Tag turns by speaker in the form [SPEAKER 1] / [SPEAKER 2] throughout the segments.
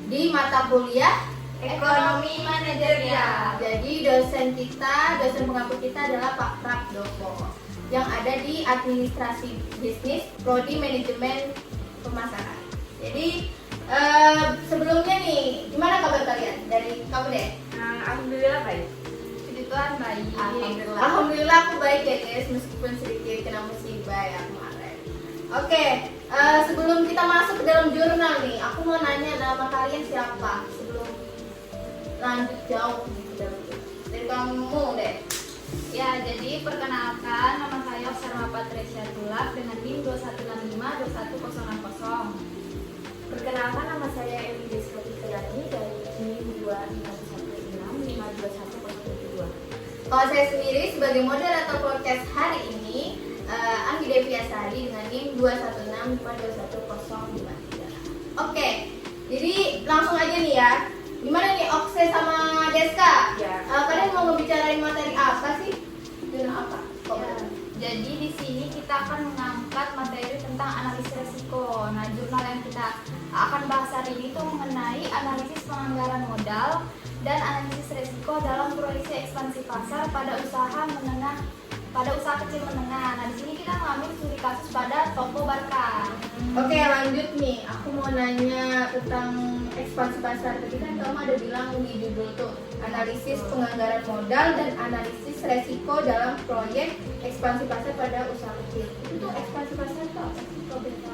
[SPEAKER 1] di mata kuliah
[SPEAKER 2] Ekonomi Manajerial.
[SPEAKER 1] Jadi dosen pengampu kita adalah Pak Prabdoko yang ada di Administrasi Bisnis, Prodi Manajemen Pemasaran. Jadi sebelumnya nih, gimana kabar kalian? Dari kamu deh.
[SPEAKER 2] Alhamdulillah baik. Puji Tuhan baik.
[SPEAKER 1] Alhamdulillah aku baik ya guys, meskipun sedikit kena musibah ya kemarin. Oke, sebelum kita masuk ke dalam jurnal nih, aku mau nanya nama kalian siapa sebelum lanjut jauh gitu dalam jurnal. Dari kamu deh.
[SPEAKER 2] Ya, jadi perkenalkan nama saya Sarma Patresia Tulak dengan NIM 21652160.
[SPEAKER 3] Perkenalkan, nama saya Eli Deska Fitriani dari NIM 2516521072.
[SPEAKER 1] Kalau saya sendiri sebagai moderator podcast hari ini, Anggi Devi Asari dengan NIM 2165211053. Oke, jadi langsung aja nih ya. Gimana nih Okse sama Deska?
[SPEAKER 3] Ya.
[SPEAKER 1] Kalian mau membicarain materi apa sih? Jurnal apa?
[SPEAKER 2] Ya, jadi di sini kita akan mengangkat materi tentang analisis resiko. Nah, jurnal yang kita akan bahas hari ini itu mengenai analisis penganggaran modal dan analisis resiko dalam proyeksi ekspansi pasar pada usaha kecil menengah. Nah, di sini kita mengambil studi kasus pada toko Barka.
[SPEAKER 1] Oke, lanjut nih. Aku mau nanya tentang ekspansi pasar. Tadi kan kamu ada bilang di judul tuh analisis penganggaran modal dan analisis resiko dalam proyek ekspansi pasar pada usaha kecil. Itu tuh ekspansi pasar itu apa sih?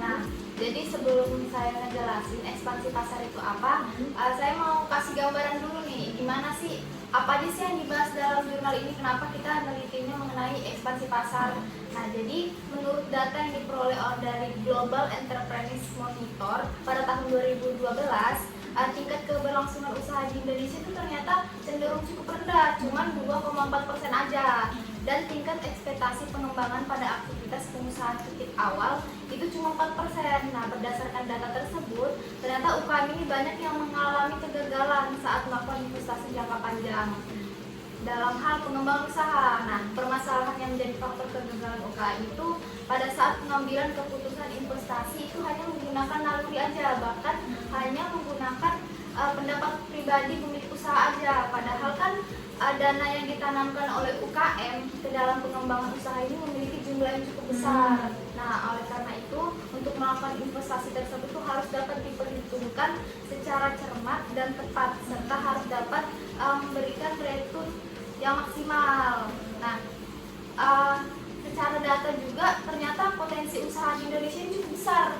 [SPEAKER 2] Nah, jadi sebelum saya ngejelasin ekspansi pasar itu apa, saya mau kasih gambaran dulu nih, gimana sih, apa aja sih yang dibahas dalam jurnal ini, kenapa kita nelitinya mengenai ekspansi pasar. Nah, jadi menurut data yang diperoleh dari Global Enterprise Monitor pada tahun 2012, tingkat keberlangsungan usaha di Indonesia itu ternyata cenderung cukup rendah, cuman 2,4% aja. Dan tingkat ekspektasi pengembangan pada aktivitas pengusahaan titik awal itu cuma 4%. Nah, berdasarkan data tersebut, ternyata UKM ini banyak yang mengalami kegagalan saat melakukan investasi jangka panjang dalam hal pengembangan usaha. Nah, permasalahan yang menjadi faktor kegagalan UKM itu pada saat pengambilan keputusan investasi itu hanya menggunakan naluri aja, bahkan hanya menggunakan pendapat pribadi pemilik usaha aja. Padahal kan dana yang ditanamkan oleh UKM ke dalam pengembangan usaha ini memiliki jumlah yang cukup besar. Nah, oleh karena itu untuk melakukan investasi tersebut itu harus dapat diperhitungkan secara cermat dan tepat, serta harus dapat memberikan return yang maksimal. Nah, secara data juga ternyata potensi usaha di Indonesia ini cukup besar.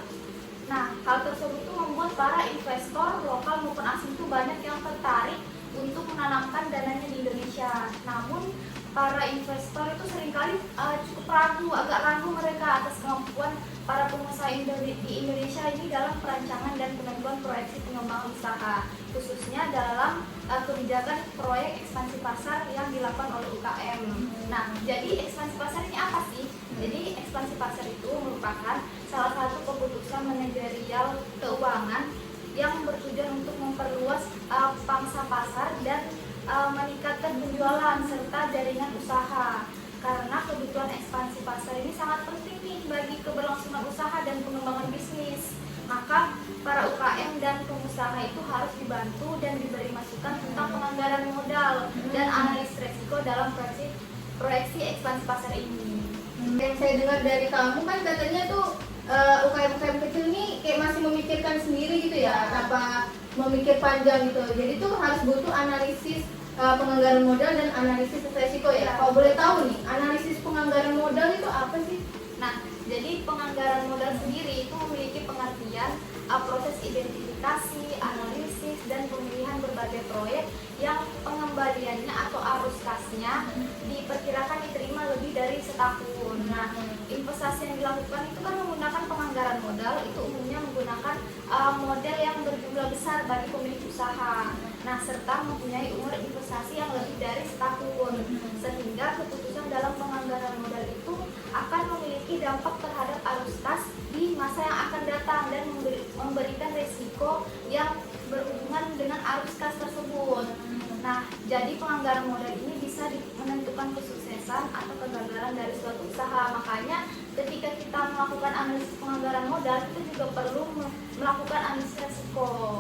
[SPEAKER 2] Nah, hal tersebut itu membuat para investor lokal maupun asing itu banyak yang tertarik untuk menanamkan dananya di Indonesia. Namun para investor itu seringkali agak ragu mereka atas kemampuan para pengusaha di Indonesia ini dalam perancangan dan penentuan proyeksi pengembangan usaha, khususnya dalam kebijakan proyek ekspansi pasar yang dilakukan oleh UKM. Nah, jadi ekspansi pasar ini apa sih? Jadi ekspansi pasar itu merupakan salah satu keputusan manajerial keuangan yang bertujuan untuk memperluas pangsa pasar dan meningkatkan penjualan serta jaringan usaha. Karena kebutuhan ekspansi pasar ini sangat penting nih bagi keberlangsungan usaha dan pengembangan bisnis. Maka para UKM dan pengusaha itu harus dibantu dan diberi masukan tentang penganggaran modal dan analis resiko dalam proyeksi ekspansi pasar ini.
[SPEAKER 1] Yang saya dengar dari kamu kan katanya tuh UKM-UKM kecil nih kayak masih memikirkan sendiri gitu ya, tanpa memikir panjang gitu. Jadi tuh harus butuh analisis penganggaran modal dan analisis resiko ya. Kalau boleh tahu nih, analisis penganggaran modal itu apa sih?
[SPEAKER 2] Nah, jadi penganggaran modal sendiri itu memiliki pengertian proses identifikasi, analisis, dan pemilihan berbagai proyek yang pengembaliannya atau arus kasnya diperkirakan diterima lebih dari setahun. Nah, investasi yang dilakukan itu kan menggunakan penganggaran modal, itu umumnya menggunakan model yang berjumlah besar bagi pemilik usaha. Nah, serta mempunyai umur investasi yang lebih dari setahun, sehingga keputusan dalam penganggaran modal itu akan memiliki dampak terhadap arus kas di masa yang akan datang dan memberikan resiko yang berhubungan dengan arus kas tersebut. Nah, jadi penganggaran modal ini bisa menentukan kesuksesan atau kegagalan dari suatu usaha. Makanya ketika kita melakukan analisis penganggaran modal, itu juga perlu melakukan analisis resiko.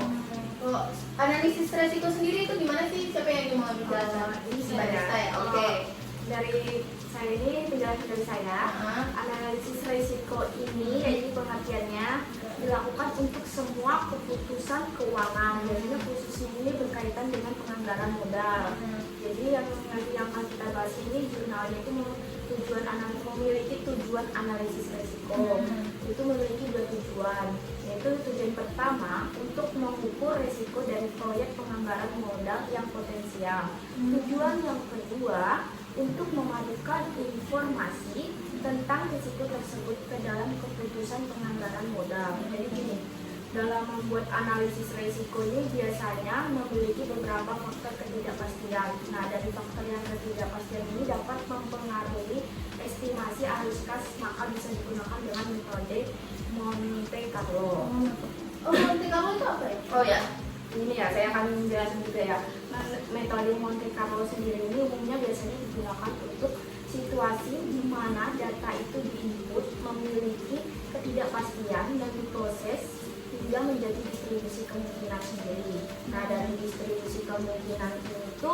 [SPEAKER 1] analisis resiko sendiri itu gimana sih? Siapa yang mau menjelaskan?
[SPEAKER 3] Ini
[SPEAKER 1] Sebagai saya. Oke.
[SPEAKER 3] Dari saya ini penjelasan dari saya. Analisis risiko ini yaitu pengertiannya dilakukan untuk semua keputusan keuangan. Jadi khususnya ini berkaitan dengan penganggaran modal. Jadi yang nanti yang akan kita bahas ini jurnalnya itu memiliki tujuan analisis risiko. Itu memiliki dua tujuan. Yaitu tujuan pertama untuk mengukur risiko dari proyek penganggaran modal yang potensial. Tujuan yang kedua untuk memadukan informasi tentang risiko tersebut ke dalam keputusan penganggaran modal. Jadi gini, dalam membuat analisis risiko ini biasanya memiliki beberapa faktor ketidakpastian. Nah, dari faktor yang ketidakpastian ini dapat mempengaruhi estimasi arus kas, maka bisa digunakan dengan metode Monte Carlo.
[SPEAKER 1] Monte Carlo itu apa ya? Oh ya.
[SPEAKER 3] Ini ya, saya akan menjelaskan juga ya. Metode Monte Carlo sendiri ini umumnya biasanya digunakan untuk situasi di mana data itu diinput memiliki ketidakpastian dan diproses hingga menjadi distribusi kemungkinan sendiri. Nah, dari distribusi kemungkinan itu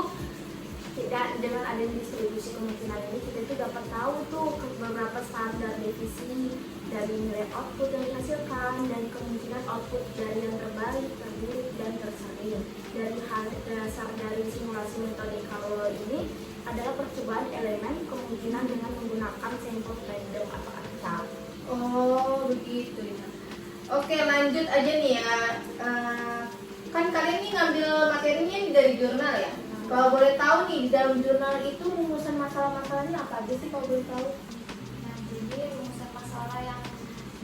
[SPEAKER 3] dengan adanya distribusi kemungkinan ini kita itu dapat tahu tuh beberapa standar divisi dari nilai output yang dihasilkan dan kemungkinan output dari yang terbaik, terburuk, dan tersering. Dari dasar dari simulasi metode Carlo ini adalah percobaan elemen kemungkinan dengan menggunakan sampel random atau acak.
[SPEAKER 1] Oh begitu ya. Oke lanjut aja nih ya. Kan kalian ini ngambil materinya dari jurnal ya. Kalau boleh tahu nih di dalam jurnal itu rumusan masalah-masalahnya apa aja sih kalau boleh tahu?
[SPEAKER 2] Nah, jadi rumusan masalah yang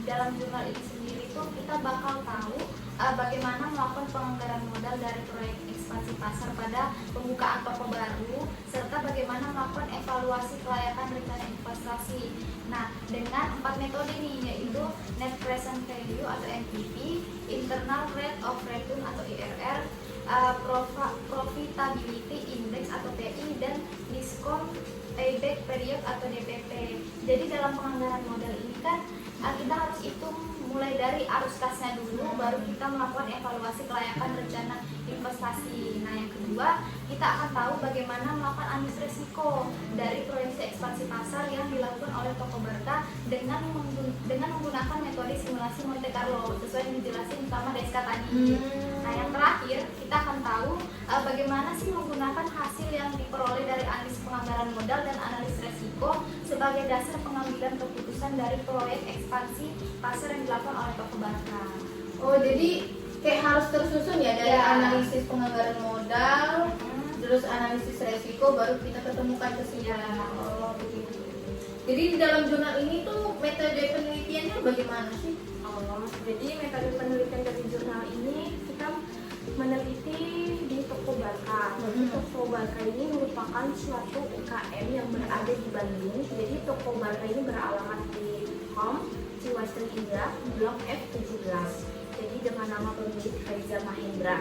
[SPEAKER 2] dalam jurnal ini sendiri itu kita bakal tahu bagaimana melakukan penganggaran modal dari proyek ekspansi pasar pada pembukaan toko baru, serta bagaimana melakukan evaluasi kelayakan rencana investasi. Nah, dengan 4 metode nih, yaitu Net Present Value atau NPV, Internal Rate of Return atau IRR, Profitability Index atau PI, dan Discount Payback Period atau DPP. Jadi dalam penganggaran modal ini kan kita harus hitung mulai dari arus kasnya dulu, baru kita melakukan evaluasi kelayakan rencana investasi. Nah, yang kedua, kita akan tahu bagaimana melakukan analisis risiko dari proyeksi ekspansi pasar yang dilakukan oleh Toko Berkah dengan menggunakan metode simulasi Monte Carlo sesuai yang dijelasin sama Deska tadi. Nah, yang terakhir, kita akan tahu bagaimana sih menggunakan hasil yang diperoleh dari analisis penganggaran modal dan analisis risiko sebagai dasar pengambilan keputusan dari proyek ekspansi pasar yang dilakukan oleh Toko Berkah.
[SPEAKER 1] Oh jadi kayak harus tersusun ya dari analisis penganggaran modal, terus analisis resiko, baru kita ketemukan kesimpulan. Oh begitu. Jadi di dalam jurnal ini tuh metode penelitiannya bagaimana sih?
[SPEAKER 3] Jadi metode penelitian dari jurnal ini kita meneliti di Toko Berkah. Toko Berkah ini merupakan suatu UKM yang berada di Bandung. Jadi Toko Berkah ini beralamat di Home Ciwastri Indah, Blok F17. Jadi dengan nama pemilik Reza Mahendra.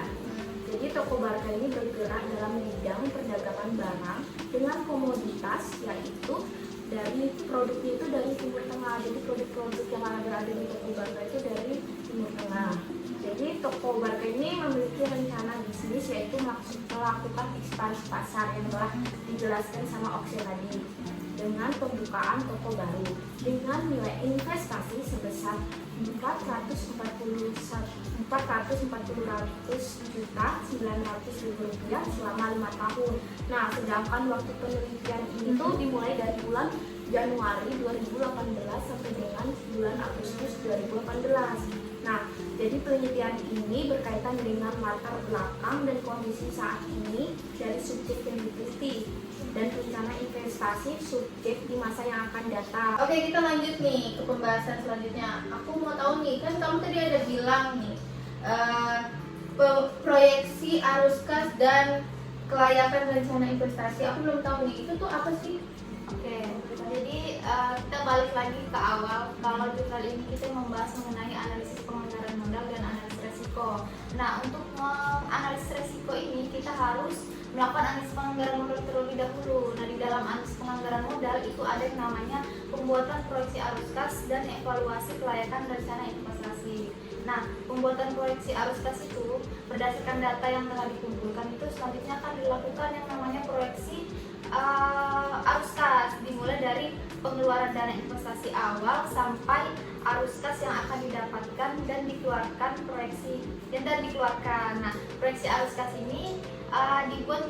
[SPEAKER 3] Jadi Toko Berkah ini bergerak dalam bidang perdagangan barang dengan komoditas, yaitu dari produknya itu dari Timur Tengah. Jadi produk-produk yang berada di Toko Berkah itu dari Timur Tengah. Jadi Toko Berkah ini memiliki rencana bisnis, yaitu melakukan ekspansi pasar yang telah dijelaskan sama Oksy tadi, dengan pembukaan toko baru dengan nilai investasi sebesar 440.900.000 rupiah selama 5 tahun. Nah, sedangkan waktu penelitian ini tuh dimulai dari bulan Januari 2018 sampai dengan bulan Agustus 2018. Nah, jadi penelitian ini berkaitan dengan latar belakang dan kondisi saat ini dari subjek yang diteliti dan rencana investasi subjek di masa yang akan datang.
[SPEAKER 1] Oke, kita lanjut nih ke pembahasan selanjutnya. Aku mau tahu nih, kan kamu tadi ada bilang nih proyeksi arus kas dan kelayakan rencana investasi. Aku belum tahu nih, itu tuh apa sih?
[SPEAKER 2] Oke, jadi kita balik lagi ke awal. Kalau jurnal ini kita membahas mengenai analisis penganggaran modal dan analisis resiko. Nah, untuk menganalisis resiko ini kita harus melakukan analisis penganggaran modal terlebih dahulu. Nah, di dalam analisis penganggaran modal itu ada yang namanya pembuatan proyeksi arus kas dan evaluasi kelayakan rencana investasi. Nah, pembuatan proyeksi arus kas itu berdasarkan berdasarkan data yang telah dikumpulkan itu selanjutnya akan dilakukan yang namanya proyeksi arus kas, dimulai dari pengeluaran dana investasi awal sampai arus kas yang akan didapatkan dan dikeluarkan Nah, proyeksi arus kas ini dibuat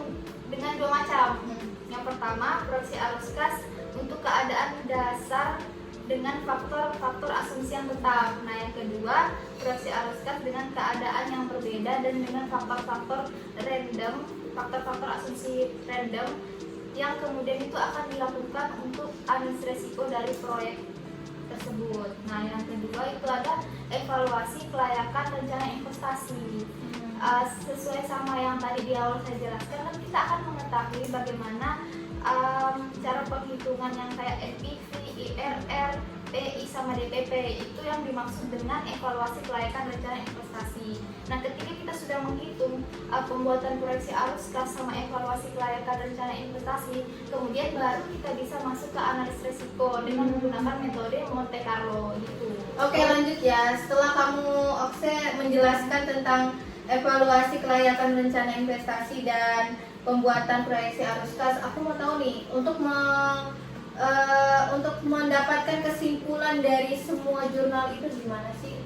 [SPEAKER 2] dengan dua macam. Yang pertama, proyeksi arus kas untuk keadaan dasar dengan faktor-faktor asumsi yang tetap. Nah, yang kedua, proyeksi arus kas dengan keadaan yang berbeda dan dengan faktor-faktor asumsi random yang kemudian itu akan dilakukan untuk analisis resiko dari proyek tersebut. Nah, yang kedua itu ada evaluasi kelayakan rencana investasi. Sesuai sama yang tadi di awal saya jelaskan, kan kita akan mengetahui bagaimana cara penghitungan yang kayak NPV, IRR, PI sama DPP itu yang dimaksud dengan evaluasi kelayakan rencana investasi. Nah, ketika kita sudah menghitung pembuatan proyeksi arus kas sama evaluasi kelayakan rencana investasi, kemudian baru kita bisa masuk ke analisis risiko dengan menggunakan metode Monte Carlo gitu.
[SPEAKER 1] Oke, lanjut ya. Setelah kamu Okse menjelaskan tentang evaluasi kelayakan rencana investasi dan pembuatan proyeksi arus kas, aku mau tahu nih, untuk mendapatkan kesimpulan dari semua jurnal itu gimana sih?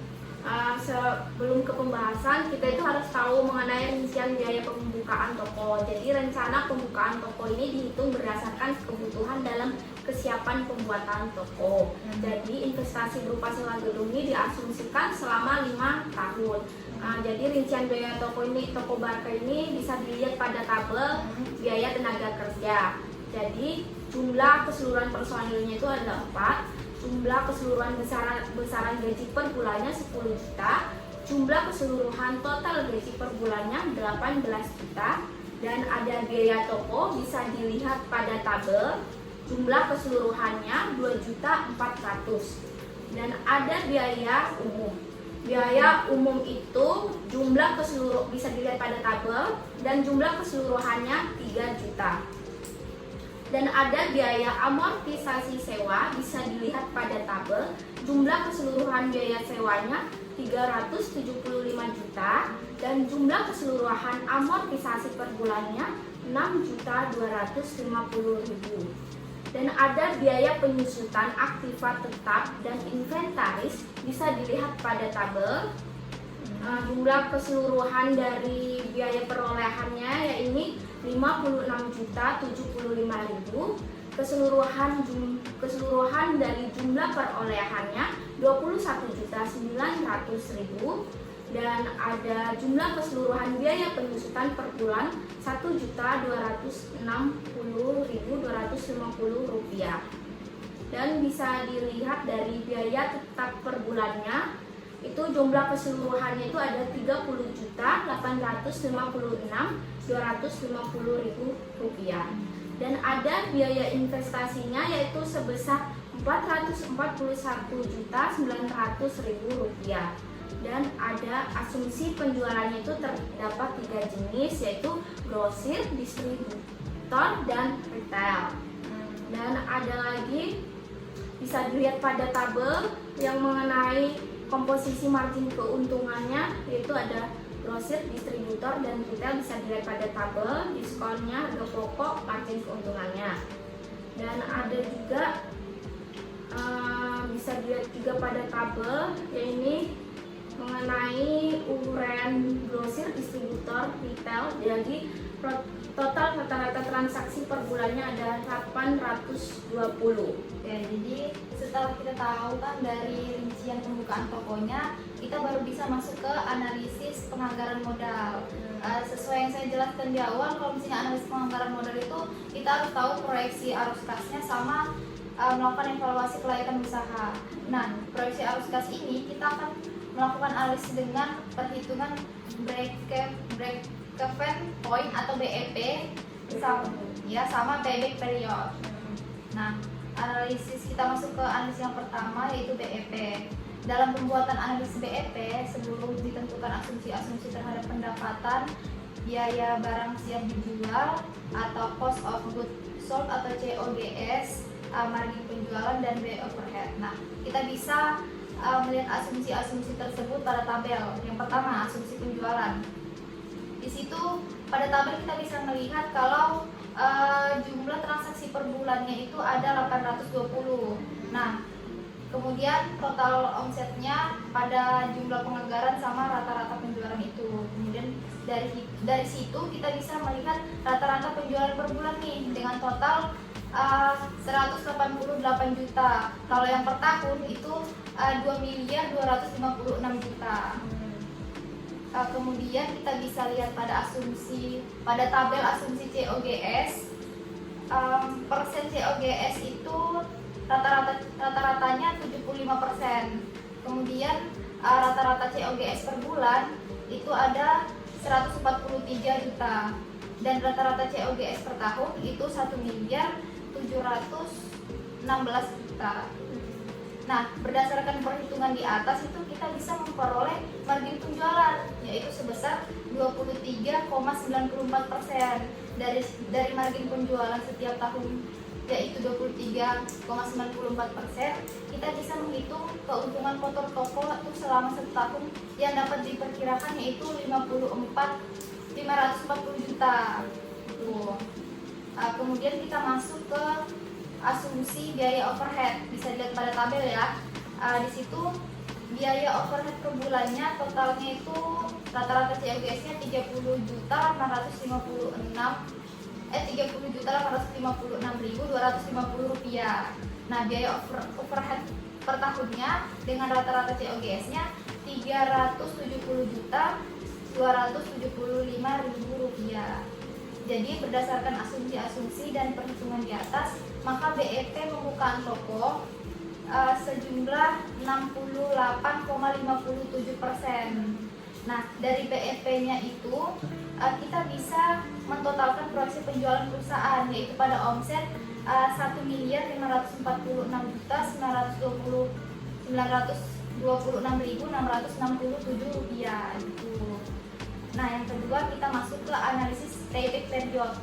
[SPEAKER 3] Sebelum ke pembahasan, kita itu harus tahu mengenai rincian biaya pembukaan toko. Jadi rencana pembukaan toko ini dihitung berdasarkan kebutuhan dalam kesiapan pembuatan toko. Jadi investasi berupa sewa gedung ini diasumsikan selama 5 tahun. Jadi rincian biaya toko Barca ini bisa dilihat pada tabel biaya tenaga kerja. Jadi jumlah keseluruhan personilnya itu ada 4. Jumlah keseluruhan besaran gaji per bulannya 10 juta, jumlah keseluruhan total gaji per bulannya 18 juta, dan ada biaya toko bisa dilihat pada tabel, jumlah keseluruhannya 2.400.000, dan ada biaya umum. Biaya umum itu jumlah keseluruhan bisa dilihat pada tabel dan jumlah keseluruhannya 3 juta. Dan ada biaya amortisasi sewa bisa dilihat pada tabel, jumlah keseluruhan biaya sewanya 375 juta dan jumlah keseluruhan amortisasi per bulannya 6.250.000. Dan ada biaya penyusutan aktiva tetap dan inventaris bisa dilihat pada tabel. Jumlah keseluruhan dari biaya perolehannya yaitu 56.075.000, keseluruhan dari jumlah perolehannya 21.900.000, dan ada jumlah keseluruhan biaya penyusutan per bulan 1.260.250 rupiah. Dan bisa dilihat dari biaya tetap per bulannya itu jumlah keseluruhannya itu ada 30.856.250.000 rupiah. Dan ada biaya investasinya yaitu sebesar 441.900.000 rupiah. Dan ada asumsi penjualannya itu terdapat 3 jenis yaitu grosir, distributor, dan retail. Dan ada lagi bisa dilihat pada tabel yang mengenai komposisi margin keuntungannya, yaitu ada grosir, distributor, dan retail bisa dilihat pada tabel, diskonnya, harga pokok, margin keuntungannya. Dan ada juga bisa dilihat juga pada tabel, yaitu mengenai uraian grosir, distributor, retail. Jadi total rata-rata transaksi per bulannya ada 820.
[SPEAKER 2] Oke, jadi setelah kita tahu kan dari rincian pembukaan tokonya, kita baru bisa masuk ke analisis penganggaran modal. Sesuai yang saya jelaskan di awal, kalau misalnya analisis penganggaran modal itu kita harus tahu proyeksi arus kasnya sama melakukan evaluasi kelayakan usaha. Nah, proyeksi arus kas ini kita akan melakukan analisis dengan perhitungan break-even point atau BEP sama payback period. Nah, analisis kita masuk ke analisis yang pertama yaitu BEP. Dalam pembuatan analisis BEP, sebelum ditentukan asumsi-asumsi terhadap pendapatan, biaya barang siap dijual atau cost of goods sold atau COGS, margin penjualan, dan biaya overhead. Nah, kita bisa melihat asumsi-asumsi tersebut pada tabel. Yang pertama, asumsi penjualan. Di situ pada tabel kita bisa melihat kalau jumlah transaksi per bulannya itu ada 820. Nah, kemudian total omsetnya pada jumlah penganggaran sama rata-rata penjualan itu. Kemudian dari situ kita bisa melihat rata-rata penjualan per bulan nih dengan total 188 juta. Kalau yang per tahun itu 2.256 juta. Kemudian kita bisa lihat pada tabel asumsi COGS. Persen COGS itu rata-ratanya 75%. Kemudian rata-rata COGS per bulan itu ada 143 juta dan rata-rata COGS per tahun itu 1.716 juta. Nah, berdasarkan perhitungan di atas itu kita bisa memperoleh margin penjualan yaitu sebesar 23,94% dari margin penjualan setiap tahun yaitu 23,94%. Kita bisa menghitung keuntungan kotor toko itu selama 1 tahun yang dapat diperkirakan yaitu 540 juta. Kemudian kita masuk ke asumsi biaya overhead, bisa dilihat pada tabel ya. Di situ biaya overhead per bulannya totalnya itu rata-rata COGS-nya 30.856.250 rupiah. Nah, biaya overhead per tahunnya dengan rata-rata COGS-nya 370.275.000 rupiah. Jadi berdasarkan asumsi-asumsi dan perhitungan di atas, maka BEP pembukaan toko sejumlah 68,57%. Nah, dari BEP-nya itu kita bisa mentotalkan proyeksi penjualan perusahaan yaitu pada omset 1.541.926.667 rupiah gitu. Nah, yang kedua kita masuk ke analisis payback period.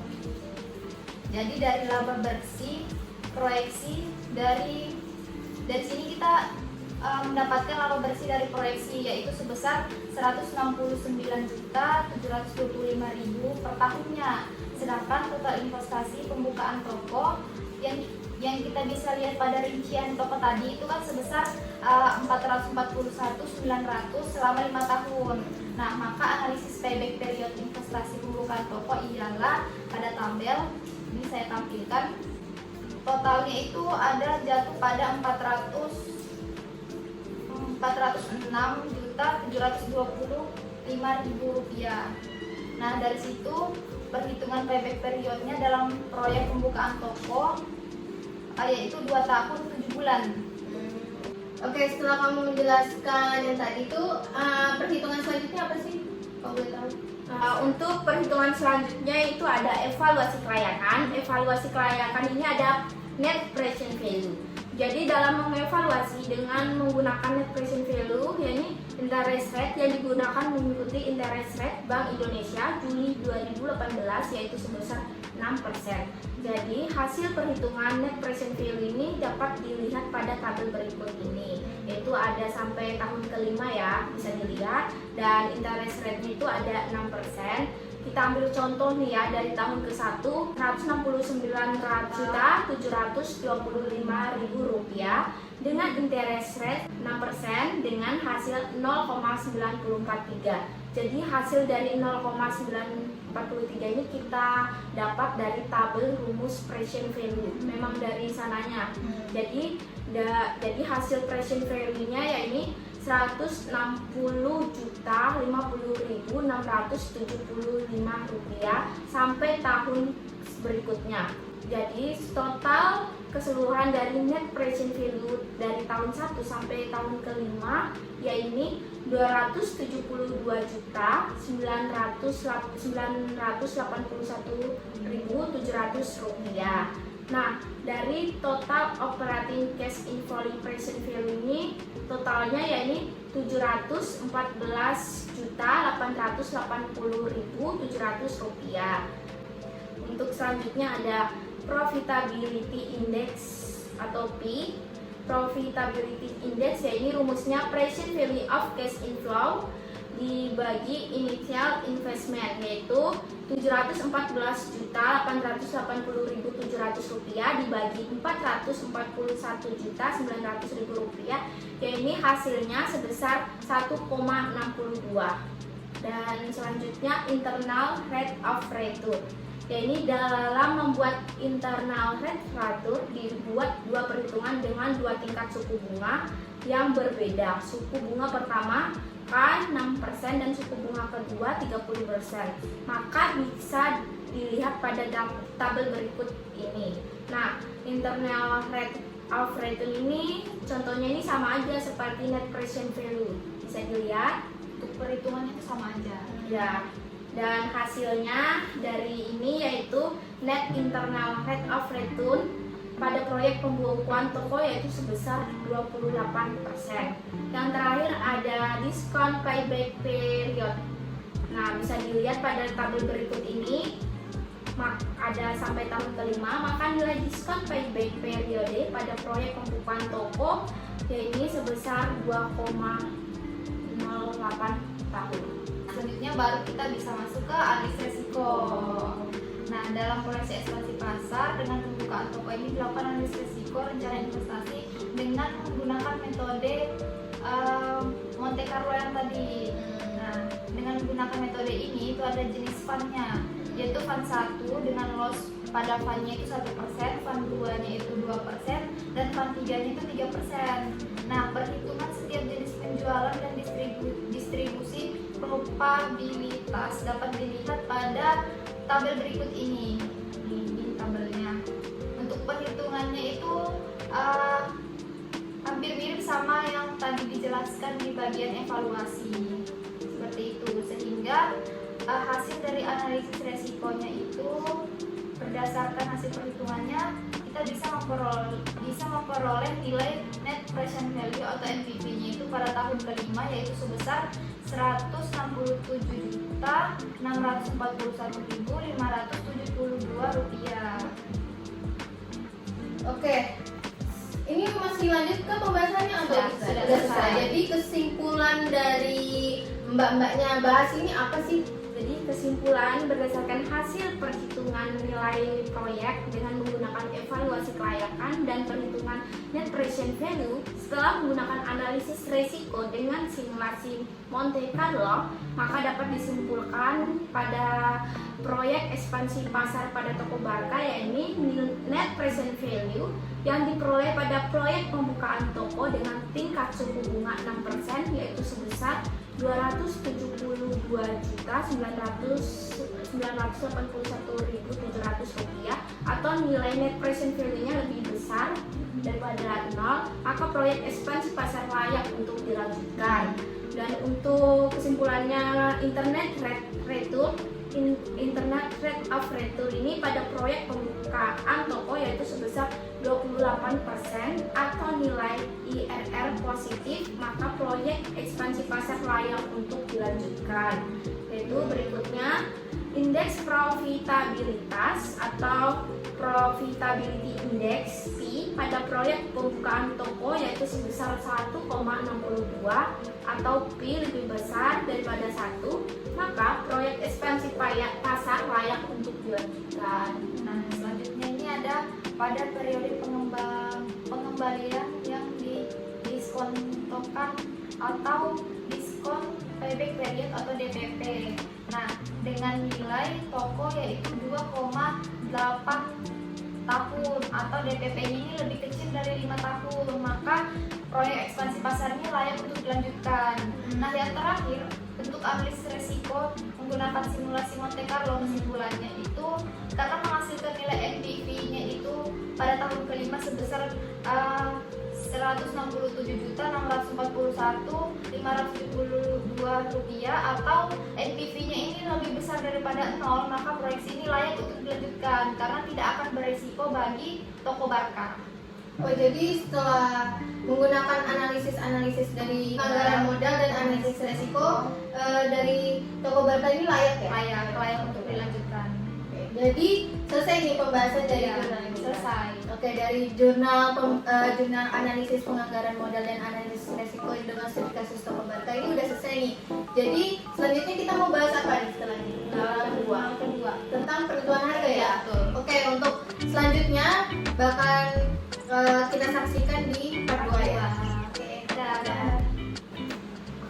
[SPEAKER 2] Jadi dari laba bersih proyeksi dari sini kita mendapatkan laba bersih dari proyeksi yaitu sebesar 169.725.000 per tahunnya. Sedangkan total investasi pembukaan toko yang kita bisa lihat pada rincian toko tadi itu kan sebesar 441.900 selama 5 tahun. Nah, maka analisis payback period investasi pembukaan toko ialah pada tabel ini saya tampilkan. Totalnya itu ada jatuh pada 406.725.000 rupiah. Nah, dari situ perhitungan payback periodnya dalam proyek pembukaan toko yaitu 2 tahun 7 bulan.
[SPEAKER 1] Oke, setelah kamu menjelaskan yang tadi itu, perhitungan selanjutnya apa sih? Kalau boleh tahu.
[SPEAKER 3] Untuk perhitungan selanjutnya itu ada evaluasi kelayakan. Evaluasi kelayakan ini ada net present value. Jadi dalam mengevaluasi dengan menggunakan net present value, yakni interest rate yang digunakan mengikuti interest rate Bank Indonesia Juli 2018 yaitu sebesar 6%. Jadi hasil perhitungan net present value ini dapat dilihat pada tabel berikut ini, yaitu ada sampai tahun kelima ya, bisa dilihat, dan interest rate-nya itu ada 6%. Kita ambil contoh nih ya, dari tahun ke-1 169.725.000 rupiah dengan interest rate 6% dengan hasil 0,943. Jadi hasil dari 0,943 ini kita dapat dari tabel rumus present value, memang dari sananya. Jadi hasil present value-nya ya ini 160.050.675 rupiah sampai tahun berikutnya. Jadi total keseluruhan dari net present value dari tahun 1 sampai tahun kelima ya ini 272.981.700 rupiah. Nah, dari total operating cash inflow present value ini totalnya yakni 714.880.700 rupiah. Untuk selanjutnya ada profitability index atau P. Profitability index ya ini rumusnya present value of cash inflow dibagi initial investment, yaitu 714.880.700 rupiah dibagi 441.900.000 rupiah, ya ini hasilnya sebesar 1,62. Dan selanjutnya internal rate of return, ya ini dalam membuat internal rate of return dibuat dua perhitungan dengan dua tingkat suku bunga yang berbeda. Suku bunga pertama kan 6% dan suku bunga kedua 30%. Maka bisa dilihat pada tabel berikut ini. Nah, internal rate of return ini contohnya ini sama aja seperti net present value. Bisa dilihat
[SPEAKER 2] Untuk perhitungannya itu sama aja.
[SPEAKER 3] ya. Dan hasilnya dari ini yaitu net internal rate of return pada proyek pembukuan toko yaitu sebesar 28%. Yang terakhir ada diskon payback period. Nah, bisa dilihat pada tabel berikut ini ada sampai tahun kelima, maka nilai diskon payback periode pada proyek pembukuan toko yaitu sebesar 2,08 tahun.
[SPEAKER 2] Selanjutnya baru kita bisa masuk ke analisis resiko. Nah, dalam proyeksi ekspansi pasar dengan pembukaan toko ini dilakukan analisis risiko rencana investasi dengan menggunakan metode Monte Carlo yang tadi. Nah, dengan menggunakan metode ini itu ada jenis fundnya, yaitu fund 1 dengan loss pada fundnya itu 1%, fund 2-nya itu 2%, dan fund 3-nya itu 3%. Nah, perhitungan setiap jenis penjualan dan distribusi probabilitas dapat dilihat pada tabel berikut ini. Ini tabelnya. Untuk perhitungannya itu hampir mirip sama yang tadi dijelaskan di bagian evaluasi. Seperti itu, sehingga hasil dari analisis resikonya itu berdasarkan hasil perhitungannya kita bisa memperoleh nilai net present value atau NPV-nya itu pada tahun kelima yaitu sebesar 167.641.572 rupiah.
[SPEAKER 1] Oke, ini masih lanjut ke pembahasannya atau
[SPEAKER 2] Sudah
[SPEAKER 1] selesai?
[SPEAKER 2] selesai.
[SPEAKER 1] Jadi kesimpulan dari mbak-mbaknya bahas ini apa sih?
[SPEAKER 3] Jadi kesimpulan berdasarkan hasil perhitungan nilai proyek dengan menggunakan evaluasi kelayakan dan perhitungan net present value setelah menggunakan analisis risiko dengan simulasi Monte Carlo, maka dapat disimpulkan pada proyek ekspansi pasar pada toko Barca yakni net present value yang diperoleh pada proyek pembukaan toko dengan tingkat suku bunga 6% yaitu sebesar 272.981.700 rupiah atau nilai net present value-nya lebih besar daripada 0, maka proyek ekspansi pasar layak untuk dilanjutkan. Dan untuk kesimpulannya internet rate of return ini pada proyek pembukaan toko yaitu sebesar 28% atau nilai IRR positif, maka proyek ekspansi pasar layak untuk dilanjutkan. Yaitu berikutnya indeks profitabilitas atau profitability index P pada proyek pembukaan toko yaitu sebesar 1,62 atau P lebih besar daripada 1, maka proyek ekspansi pasar layak untuk dilanjutkan.
[SPEAKER 2] Nah, selanjutnya ini ada pada periode pengembalian yang didiskontokan atau diskon payback period atau DPP. Nah, dengan nilai toko yaitu 2,8 tahun atau DPP-nya ini lebih kecil dari 5 tahun, maka proyek ekspansi pasarnya layak untuk dilanjutkan. Nah, yang terakhir, bentuk analisis resiko menggunakan simulasi Monte Carlo, kesimpulannya itu karena menghasilkan nilai NPV-nya itu pada tahun kelima sebesar 167.641.572 rupiah atau NPV-nya ini lebih besar daripada 0, maka proyeksi ini layak untuk dilanjutkan karena tidak akan beresiko bagi toko Barca.
[SPEAKER 1] Oh, jadi setelah menggunakan analisis dari anggaran modal dan analisis resiko dari toko Barca ini layak ya?
[SPEAKER 2] Layak untuk dilanjutkan.
[SPEAKER 1] Oke. Jadi selesai nih pembahasan dari
[SPEAKER 2] Ya,
[SPEAKER 1] jurnal ini.
[SPEAKER 2] selesai.
[SPEAKER 1] Oke, dari jurnal analisis penganggaran modal dan analisis resiko dengan studi kasus toko Barca ini udah selesai nih. Jadi selanjutnya kita mau bahas apa nih setelahnya?
[SPEAKER 2] Kedua.
[SPEAKER 1] Tentang penentuan harga ya.
[SPEAKER 2] Betul.
[SPEAKER 1] Oke, untuk selanjutnya bakal kita saksikan di part 2 ya. Oke.
[SPEAKER 2] Dadah.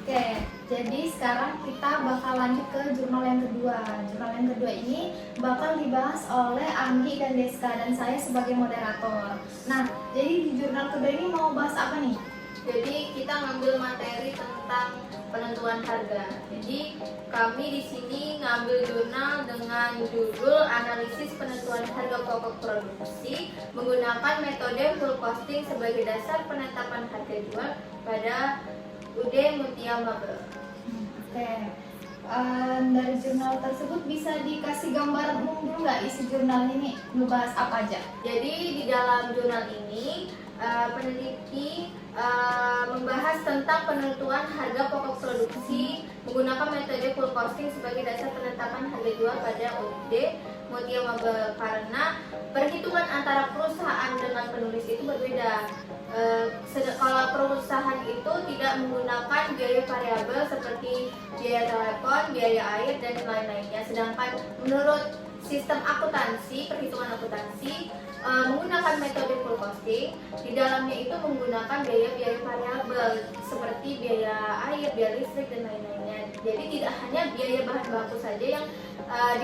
[SPEAKER 1] Oke, jadi sekarang kita bakal lanjut ke jurnal yang kedua. Jurnal yang kedua ini bakal dibahas oleh Anggi dan Deska dan saya sebagai moderator. Nah, jadi di jurnal kedua ini mau bahas apa nih?
[SPEAKER 4] Jadi kita ngambil materi tentang penentuan harga. Jadi kami di sini ngambil jurnal dengan judul analisis penentuan harga pokok produksi menggunakan metode full costing sebagai dasar penetapan harga jual pada UD Mutia Mabel.
[SPEAKER 1] Oke, dari jurnal tersebut bisa dikasih gambaran umum dulu nggak isi jurnal ini ngebahas apa aja?
[SPEAKER 4] Jadi di dalam jurnal ini peneliti membahas tentang penentuan harga pokok produksi menggunakan metode full costing sebagai dasar penetapan harga jual pada UD Mutia Mabel karena perhitungan antara perusahaan dengan penulis itu berbeda. Kalau perusahaan itu tidak menggunakan biaya variabel seperti biaya telepon, biaya air dan lain-lainnya, sedangkan menurut sistem akuntansi, perhitungan akuntansi menggunakan metode full costing, di dalamnya itu menggunakan biaya-biaya variabel seperti biaya air, biaya listrik dan lain-lainnya. Jadi tidak hanya biaya bahan baku saja yang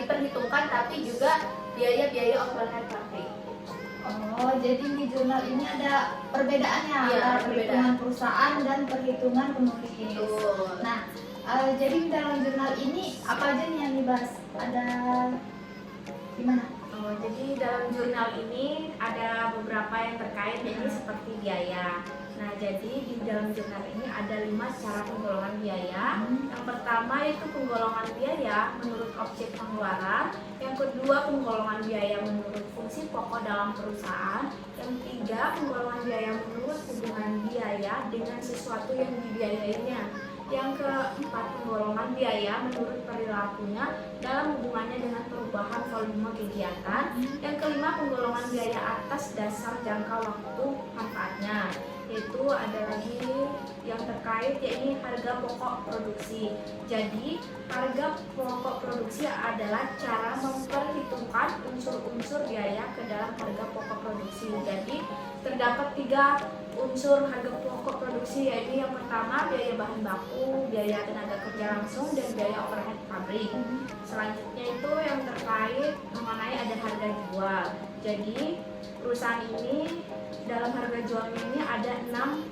[SPEAKER 4] diperhitungkan, tapi juga biaya-biaya overhead pabrik.
[SPEAKER 1] Oh, jadi di jurnal ini ada perbedaannya
[SPEAKER 4] Iya,
[SPEAKER 1] antara
[SPEAKER 4] perbedaan.
[SPEAKER 1] perhitungan perusahaan dan perhitungan penulis.
[SPEAKER 4] Betul.
[SPEAKER 1] Nah, jadi di dalam jurnal ini apa aja nih yang dibahas? Ada gimana?
[SPEAKER 3] Oh, jadi dalam jurnal ini ada beberapa yang terkait, yaitu seperti biaya. Nah, jadi di dalam jurnal ini ada 5 cara penggolongan biaya. Yang pertama itu penggolongan biaya menurut objek pengeluaran. Yang kedua penggolongan biaya menurut fungsi pokok dalam perusahaan. Yang ketiga penggolongan biaya menurut hubungan biaya dengan sesuatu yang dibiayainya. Yang keempat penggolongan biaya menurut perilakunya dalam hubungannya dengan perubahan volume kegiatan. Yang kelima penggolongan biaya atas dasar jangka waktu manfaatnya. Yaitu ada lagi yang terkait yaitu harga pokok produksi. Jadi harga pokok produksi adalah cara memperhitungkan unsur-unsur biaya ke dalam harga pokok produksi. Jadi terdapat 3 unsur harga pokok produksi, yaitu yang pertama biaya bahan baku, biaya tenaga kerja langsung, dan biaya overhead pabrik. Selanjutnya itu yang terkait mengenai ada harga jual. Jadi perusahaan ini dalam harga jualnya ini ada 6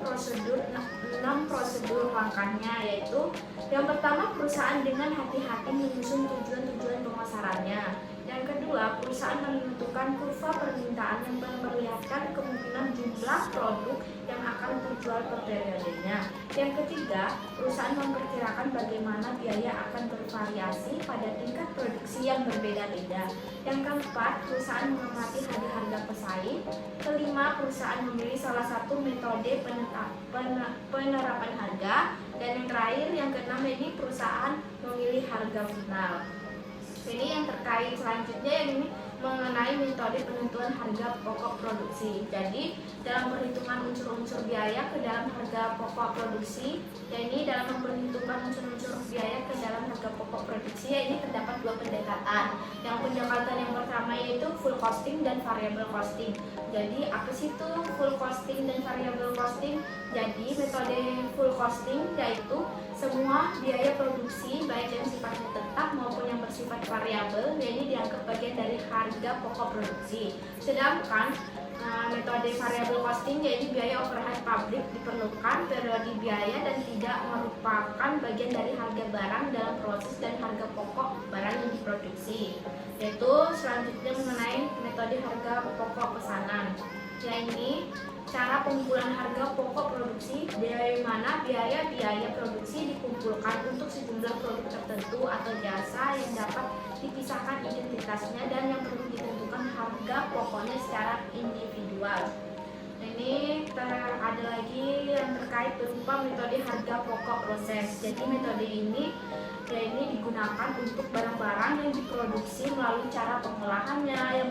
[SPEAKER 3] prosedur langkahnya, yaitu yang pertama perusahaan dengan hati-hati menyusun tujuan-tujuan pemasarannya. Yang kedua, perusahaan menentukan kurva permintaan yang memperlihatkan kemungkinan jumlah produk yang akan terjual per periodenya. Yang ketiga, perusahaan memperkirakan bagaimana biaya akan bervariasi pada tingkat produksi yang berbeda-beda. Yang keempat, perusahaan mengamati harga-harga pesaing. Kelima, perusahaan memilih salah satu metode penerapan harga. Dan yang terakhir, yang keenam ini perusahaan memilih harga final. Ini yang terkait selanjutnya yang ini mengenai metode penentuan harga pokok produksi. Jadi dalam perhitungan unsur-unsur biaya ke dalam harga pokok produksi, ini dalam memperhitungkan unsur-unsur biaya ke dalam harga pokok produksi, ini terdapat 2 pendekatan. Yang pendekatan yang pertama yaitu full costing dan variable costing. Jadi apa sih itu full costing dan variable costing? Jadi metode full costing yaitu semua biaya produksi baik yang sifatnya tetap maupun yang bersifat variabel, ini dianggap bagian dari harga pokok produksi. Sedangkan metode variable costing yaitu biaya overhead pabrik diperlukan periode biaya dan tidak merupakan bagian dari harga barang dalam proses dan harga pokok barang yang diproduksi. Yaitu selanjutnya mengenai metode harga pokok pesanan. Ya ini cara pengumpulan harga pokok produksi dari mana biaya-biaya produksi dikumpulkan untuk sejumlah produk tertentu atau jasa yang dapat dipisahkan identitasnya dan yang perlu ditentukan harga pokoknya secara individual. Nah, ini ada lagi yang terkait berupa metode harga pokok proses. Jadi metode ini ini digunakan untuk barang-barang yang diproduksi melalui cara pengolahannya yang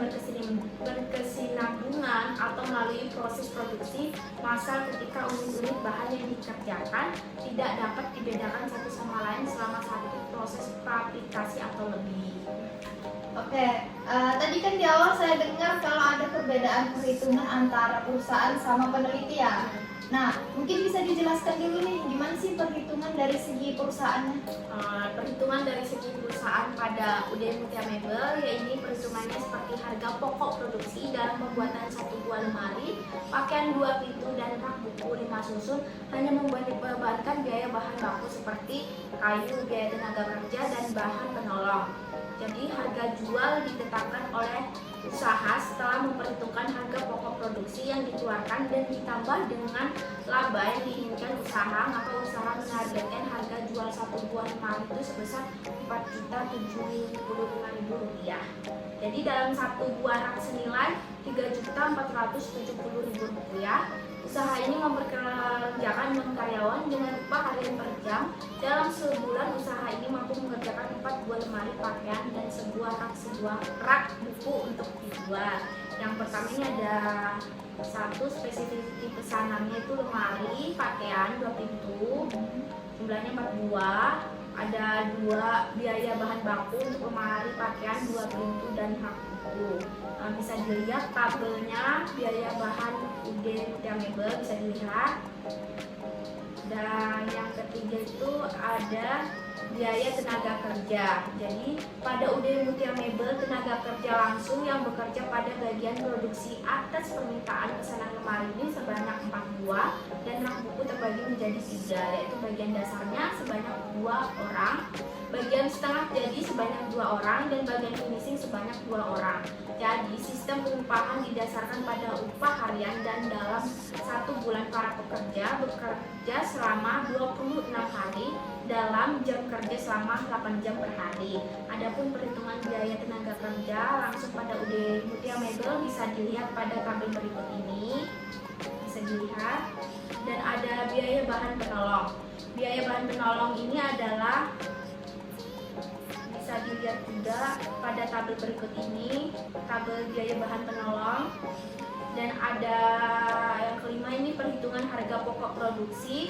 [SPEAKER 3] berkesinambungan atau melalui proses produksi massal ketika unit-unit bahan yang dikerjakan tidak dapat dibedakan satu sama lain selama satu proses fabrikasi atau lebih.
[SPEAKER 1] Oke, tadi kan di awal saya dengar kalau ada perbedaan perhitungan antara perusahaan sama peneliti ya. Nah, mungkin bisa dijelaskan dulu nih, gimana sih perhitungan dari segi perusahaannya?
[SPEAKER 3] Perhitungan dari segi perusahaan pada UD Mutia Mebel, yaitu perhitungannya seperti harga pokok produksi dalam pembuatan satu buah lemari, pakaian 2 pintu dan rak buku 5 susun hanya membebankan biaya bahan baku seperti kayu, biaya tenaga kerja, dan bahan penolong. Jadi harga jual ditetapkan oleh usaha setelah memperhitungkan harga pokok produksi yang dikeluarkan dan ditambah dengan laba yang diinginkan usaha, maka usaha menargetkan harga jual satu buah lemari itu sebesar Rp4.075.000. Jadi dalam satu buah rak senilai Rp3.470.000. Usaha ini memperkerjakan 6 karyawan dengan upah harian per jam. Dalam sebulan usaha ini mampu mengerjakan 4 buah lemari pakaian dan sebuah rak buku untuk dijual. Yang pertama ini ada satu spesifikasi pesanannya itu lemari pakaian 2 pintu, jumlahnya 4 buah. Ada 2 biaya bahan baku untuk lemari pakaian 2 pintu dan rak buku. Bisa dilihat tabelnya biaya bahan UD Mutia Mebel bisa dilihat. Dan yang ketiga itu ada biaya tenaga kerja. Jadi pada UD Mutia Mebel tenaga kerja langsung yang bekerja pada bagian produksi atas permintaan pesanan lemari ini sebanyak 4 buah dan rak buku terbagi menjadi 3, yaitu bagian dasarnya sebanyak 2 orang, bagian setengah jadi sebanyak 2 orang, dan bagian finishing sebanyak 2 orang. Jadi sistem pengupahan didasarkan pada upah harian dan dalam 1 bulan para pekerja bekerja selama 26 hari dalam jam kerja selama 8 jam per hari. Adapun perhitungan biaya tenaga kerja langsung pada UD Mutia Mebel bisa dilihat pada tabel berikut ini. Bisa dilihat. Dan ada biaya bahan penolong. Biaya bahan penolong ini adalah bisa dilihat juga pada tabel berikut ini, tabel biaya bahan penolong. Dan ada yang kelima ini perhitungan harga pokok produksi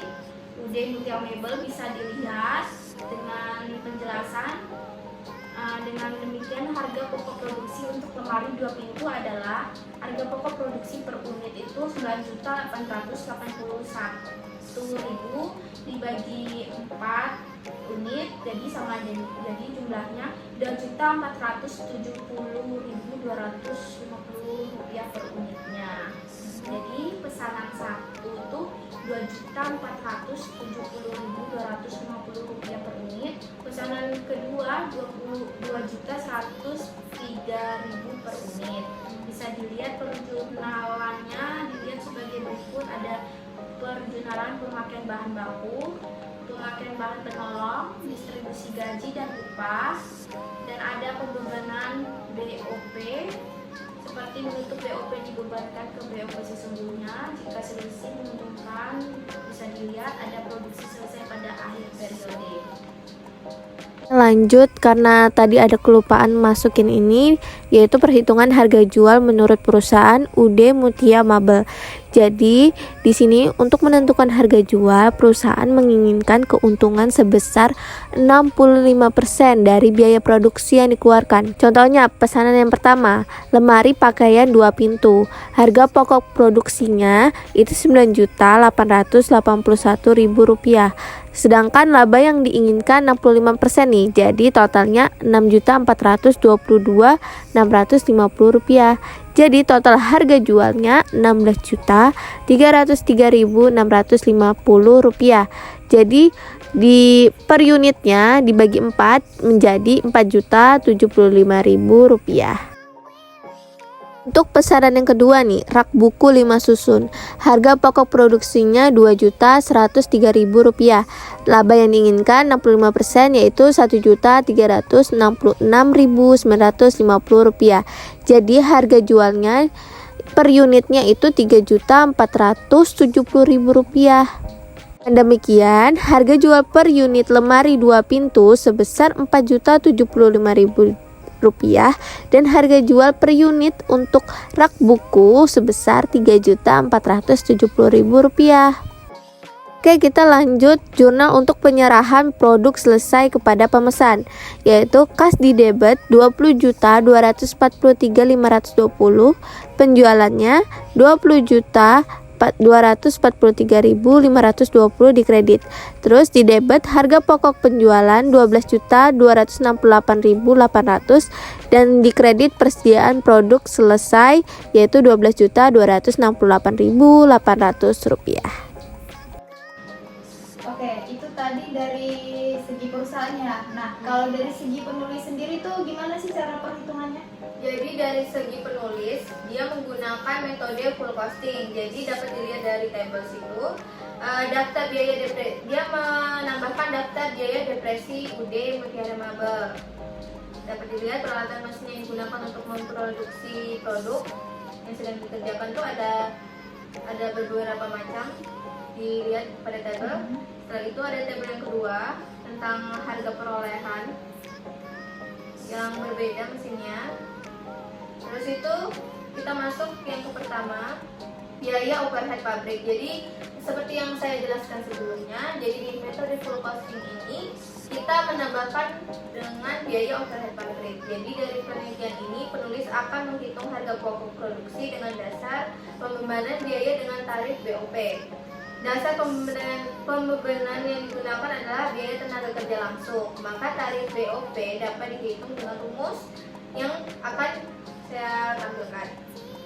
[SPEAKER 3] UD Mutia Mebel bisa dilihat dengan penjelasan. Dengan demikian harga pokok produksi untuk lemari 2 pintu adalah harga pokok produksi per unit itu 9.881.000 dibagi 4 unit jadi sama, jadi jumlahnya Rp2.470.250 per unitnya. Jadi pesanan 1 itu Rp2.470.250 per unit. Pesanan kedua Rp2.103.000 per unit. Bisa dilihat perjunalannya dilihat sebagai berikut. Ada perjunalan pemakaian bahan baku, pemakaian bahan penolong, distribusi gaji dan upah, dan ada pembebanan BOP seperti menutup BOP dibebankan ke BOP sesungguhnya jika selisih menguntungkan. Bisa dilihat ada produksi selesai pada akhir periode.
[SPEAKER 5] Lanjut, karena tadi ada kelupaan masukin ini, yaitu perhitungan harga jual menurut perusahaan UD Mutia Mebel. Jadi di sini untuk menentukan harga jual, perusahaan menginginkan keuntungan sebesar 65% dari biaya produksi yang dikeluarkan. Contohnya pesanan yang pertama, lemari pakaian 2 pintu. Harga pokok produksinya itu Rp9.881.000. Sedangkan laba yang diinginkan 65% nih. Jadi totalnya Rp6.422.650. Jadi total harga jualnya Rp16.303.650. Jadi di per unitnya dibagi 4 menjadi Rp4.075.000. Untuk pesanan yang kedua nih, rak buku 5 susun. Harga pokok produksinya Rp2.103.000. Laba yang diinginkan 65% yaitu Rp1.366.950. Jadi harga jualnya per unitnya itu Rp3.470.000. Dan demikian, harga jual per unit lemari 2 pintu sebesar Rp4.075.000 dan harga jual per unit untuk rak buku sebesar Rp3.470.000. Oke, kita lanjut jurnal untuk penyerahan produk selesai kepada pemesan, yaitu kas di debit Rp20.243.520, penjualannya Rp20.243.520 di kredit. Terus di debit harga pokok penjualan Rp12.268.800 dan di kredit persediaan produk selesai yaitu Rp12.268.800.
[SPEAKER 2] Oke, itu tadi dari segi perusahaannya. Nah, kalau dari segi penulis sendiri tuh gimana sih cara perhitungannya?
[SPEAKER 4] Jadi dari segi penulis, dia menggunakan metode full costing. Jadi dapat dilihat dari tabel situ. Daftar biaya depresi, dia menambahkan daftar biaya depresi UD Mutiara Mabel. Dapat dilihat peralatan mesin yang digunakan untuk memproduksi produk yang sedang dikerjakan tuh ada beberapa macam. Dilihat pada tabel. Setelah itu ada tabel yang kedua tentang harga perolehan yang berbeda mesinnya. Terus itu kita masuk yang ke pertama, biaya overhead pabrik. Jadi seperti yang saya jelaskan sebelumnya, jadi di metode full costing ini kita menambahkan dengan biaya overhead pabrik. Jadi dari penelitian ini penulis akan menghitung harga pokok produksi dengan dasar pembebanan biaya dengan tarif BOP. Dasar pembebanan yang digunakan adalah biaya tenaga kerja langsung. Maka tarif BOP dapat dihitung dengan rumus yang akan saya tampilkan.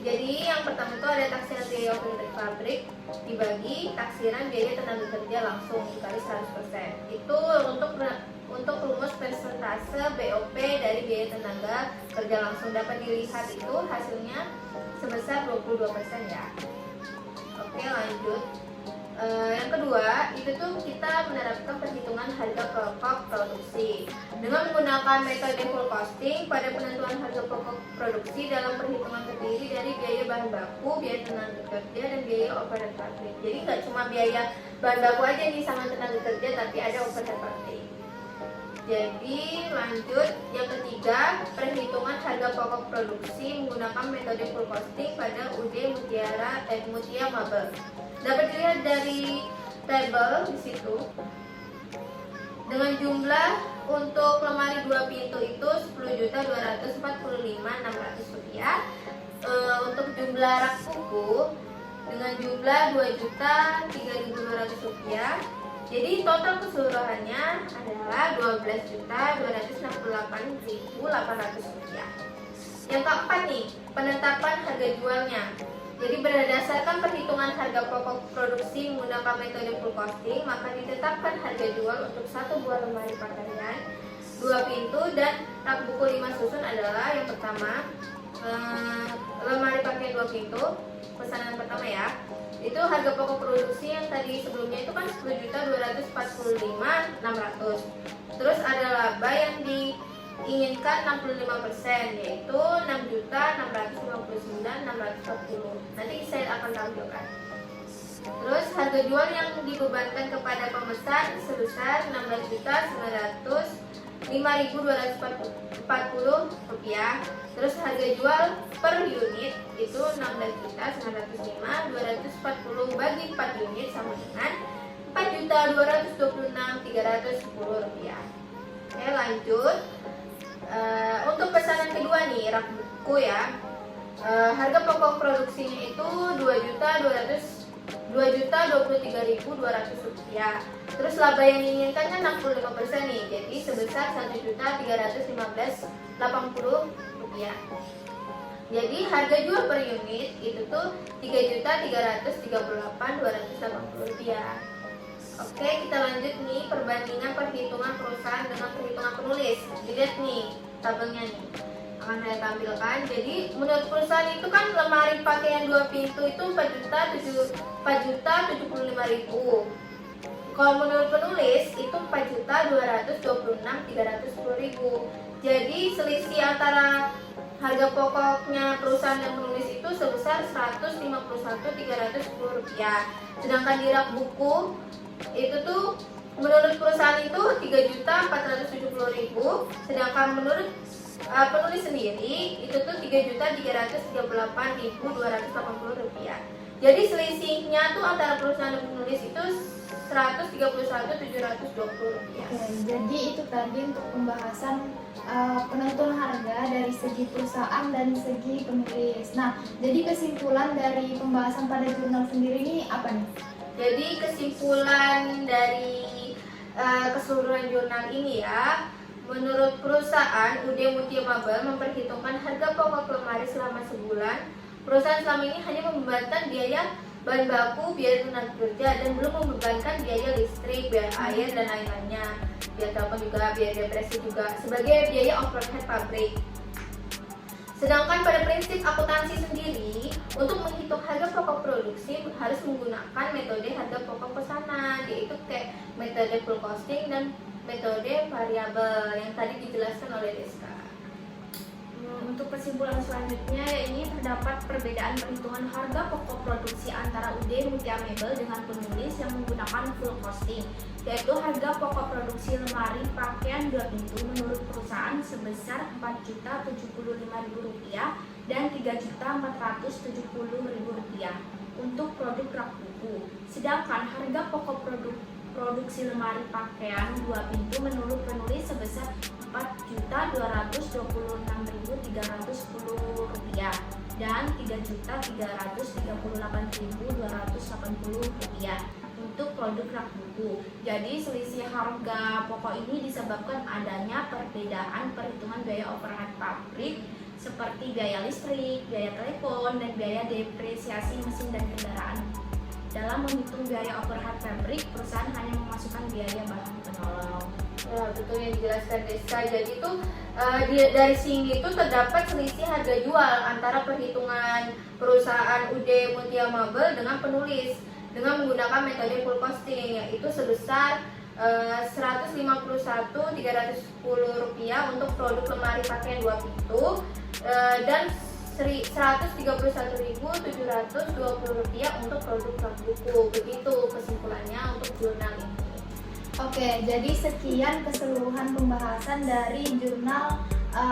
[SPEAKER 4] Jadi yang pertama itu ada taksiran biaya overhead pabrik dibagi taksiran biaya tenaga kerja langsung dikali 100%. Itu untuk rumus persentase BOP dari biaya tenaga kerja langsung. Dapat dilihat itu hasilnya sebesar 22% ya. Oke, lanjut. Yang kedua, itu tuh kita menerapkan perhitungan harga pokok produksi. Dengan menggunakan metode full costing, pada penentuan harga pokok produksi dalam perhitungan terdiri dari biaya bahan baku, biaya tenaga kerja, dan biaya overhead pabrik. Jadi nggak cuma biaya bahan baku aja nih sama tenaga kerja, tapi ada overhead pabrik. Jadi lanjut, yang ketiga, perhitungan harga pokok produksi menggunakan metode full costing pada UD Mutiara Mabel. Dapat dilihat dari tabel di situ. Dengan jumlah untuk lemari 2 pintu itu Rp10.245.600. Untuk jumlah rak buku dengan jumlah Rp2.003.200. Jadi total keseluruhannya adalah Rp12.268.800. Yang keempat nih, penetapan harga jualnya. Jadi berdasarkan perhitungan harga pokok produksi menggunakan metode full costing, maka ditetapkan harga jual untuk satu buah lemari pakaian 2 pintu dan rak buku 5 susun adalah yang pertama lemari pakaian 2 pintu, pesanan pertama ya. Itu harga pokok produksi yang tadi sebelumnya itu kan Rp10.245.600. Terus ada laba yang diinginkan 65%, yaitu Rp6.659.640. Nanti saya akan tampilkan. Terus harga jual yang dibebankan kepada pemesan sebesar Rp16.005.240. Terus harga jual per unit itu Rp16.905.240 bagi 4 unit sama dengan Rp4.226.310. Oke, lanjut. Untuk pesanan kedua nih, rak buku ya. Harga pokok produksinya itu Rp2.023.200. Terus laba yang diinginkannya 65% nih, jadi sebesar Rp1.315.80. Jadi harga jual per unit itu tuh Rp3.338.280. Oke, kita lanjut nih perbandingan perhitungan perusahaan dengan perhitungan penulis. Dilihat nih tabelnya nih, akan saya tampilkan. Jadi menurut perusahaan itu kan lemari pakaian 2 pintu itu Rp4.075.000. Kalau menurut penulis itu Rp4.226.310.000. Jadi selisih antara harga pokoknya perusahaan dan penulis itu sebesar Rp151.310. Sedangkan di rak buku itu tuh menurut perusahaan itu Rp3.470.000, sedangkan menurut penulis sendiri itu tuh Rp3.338.280. Jadi selisihnya tuh antara perusahaan dan penulis itu Rp131.720.
[SPEAKER 2] Oke, jadi itu tadi untuk pembahasan penentuan harga dari segi perusahaan dan segi penulis. Nah, jadi kesimpulan dari pembahasan pada jurnal sendiri ini apa nih?
[SPEAKER 4] Jadi kesimpulan dari keseluruhan jurnal ini ya, menurut perusahaan UD Mutia Mabel memperhitungkan harga pokok lemari selama sebulan. Perusahaan selama ini hanya membebankan biaya bahan baku, biaya tenaga kerja, dan belum membebankan biaya listrik, biaya air, dan lain-lainnya. Biaya telepon juga, biaya depresi juga, sebagai biaya overhead pabrik. Sedangkan pada prinsip akuntansi sendiri, untuk menghitung harga pokok produksi harus menggunakan metode harga pokok pesanan, yaitu kayak metode full costing dan metode variabel yang tadi dijelaskan oleh Deska.
[SPEAKER 3] Untuk kesimpulan selanjutnya, ini terdapat perbedaan perhitungan harga pokok produksi antara UD Mutia Mebel dengan penulis yang menggunakan full costing, yaitu harga pokok produksi lemari pakaian 2 pintu menurut perusahaan sebesar Rp4.075.000 dan Rp3.470.000 untuk produk rak buku. Sedangkan harga pokok produksi lemari pakaian 2 pintu menurut penulis sebesar Rp4.226.310 dan Rp3.338.280 untuk produk rak buku. Jadi selisih harga pokok ini disebabkan adanya perbedaan perhitungan biaya overhead pabrik seperti biaya listrik, biaya telepon, dan biaya depresiasi mesin dan kendaraan. Dalam menghitung biaya overhead pabrik, perusahaan hanya memasukkan biaya bahan penolong.
[SPEAKER 4] Ya, betul yang dijelaskan Deska. Jadi itu dari sini itu terdapat selisih harga jual antara perhitungan perusahaan UD Mutia Mabel dengan penulis dengan menggunakan metode full costing, yaitu sebesar Rp151.310 untuk produk lemari pakaian 2 pintu dan Rp131.720 untuk produk rak buku. Begitu kesimpulannya untuk jurnal ini.
[SPEAKER 2] Oke, jadi sekian keseluruhan pembahasan dari jurnal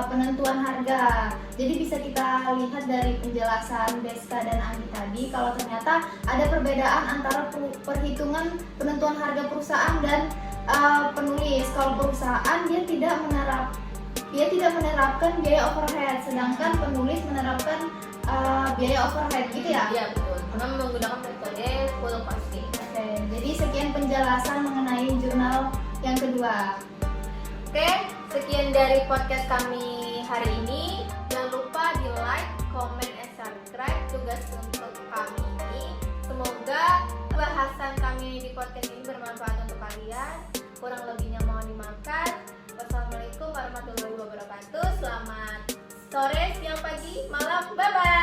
[SPEAKER 2] penentuan harga. Jadi bisa kita lihat dari penjelasan Deska dan Andi tadi kalau ternyata ada perbedaan antara perhitungan penentuan harga perusahaan dan penulis. Kalau perusahaan dia tidak menerapkan biaya overhead, sedangkan penulis menerapkan biaya overhead, gitu ya?
[SPEAKER 4] Iya betul. Karena menggunakan metode full costing.
[SPEAKER 2] Oke, jadi sekian penjelasan mengenai jurnal yang kedua.
[SPEAKER 4] Oke, sekian dari podcast kami hari ini. Jangan lupa di like, comment, and subscribe. Tugas untuk kami ini. Semoga bahasan kami di podcast ini bermanfaat untuk kalian. Kurang lebihnya mohon dimaafkan. Wassalamualaikum warahmatullahi wabarakatuh. Selamat sore, siang, pagi, malam. Bye-bye.